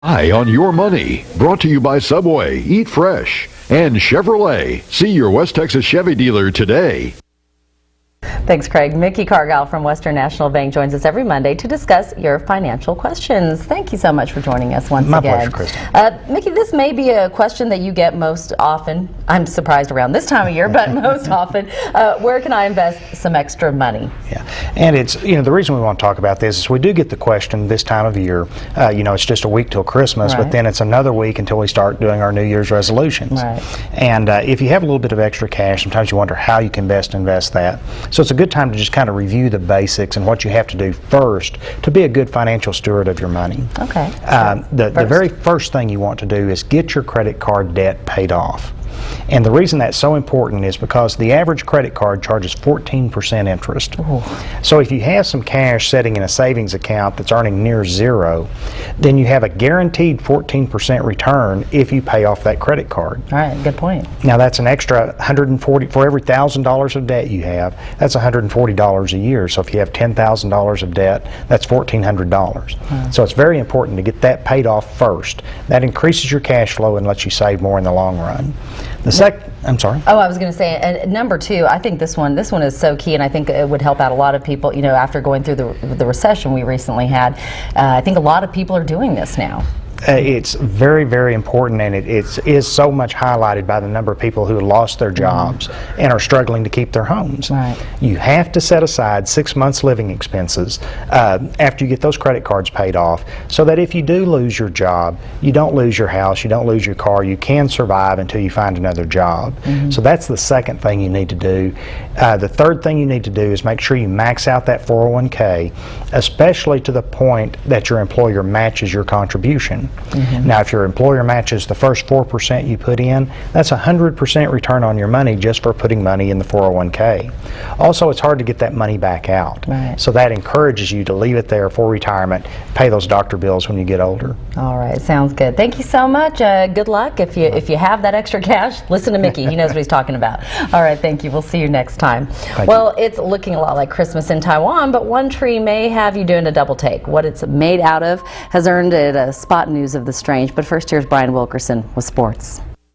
Eye on your money. Brought to you by Subway, Eat Fresh, and Chevrolet. See your West Texas Chevy dealer today. Thanks, Craig. Mickey Cargile from Western National Bank joins us every Monday to discuss your financial questions. Thank you so much for joining us once again. My pleasure, Kristen. Mickey, this may be a question that you get most often. I'm surprised around this time of year, but most often. Where can I invest some extra money? Yeah, and it's, the reason we want to talk about this is we do get the question this time of year. It's just a week till Christmas, right. But then it's another week until we start doing our New Year's resolutions. Right. And if you have a little bit of extra cash, sometimes you wonder how you can best invest that. So it's a good time to just kind of review the basics and what you have to do first to be a good financial steward of your money. Okay. The very first thing you want to do is get your credit card debt paid off. And the reason that's so important is because the average credit card charges 14% interest. Ooh. So if you have some cash sitting in a savings account that's earning near zero, then you have a guaranteed 14% return if you pay off that credit card. All right, good point. Now that's an extra $140 for every $1,000 of debt you have. That's $140 a year. So if you have $10,000 of debt, that's $1,400. So it's very important to get that paid off first. That increases your cash flow and lets you save more in the long run. I'm sorry. Oh, I was going to say, and number two, I think this one is so key, and I think it would help out a lot of people. After going through the recession we recently had, I think a lot of people are doing this now. It's very, very important, and it is so much highlighted by the number of people who lost their jobs and are struggling to keep their homes. Right. You have to set aside 6 months living expenses after you get those credit cards paid off, so that if you do lose your job, you don't lose your house, you don't lose your car, you can survive until you find another job. So that's the second thing you need to do. The third thing you need to do is make sure you max out that 401k, especially to the point that your employer matches your contribution. Now, if your employer matches the first 4% you put in, that's 100% return on your money just for putting money in the 401k. Also, it's hard to get that money back out. Right. So that encourages you to leave it there for retirement, pay those doctor bills when you get older. All right, sounds good. Thank you so much. Good luck. If you have that extra cash, listen to Mickey. He knows what he's talking about. All right, thank you. We'll see you next time. Well, it's looking a lot like Christmas in Taiwan, but one tree may have you doing a double take. What it's made out of has earned it a spot in News of the Strange. But first, here's Brian Wilkerson with sports.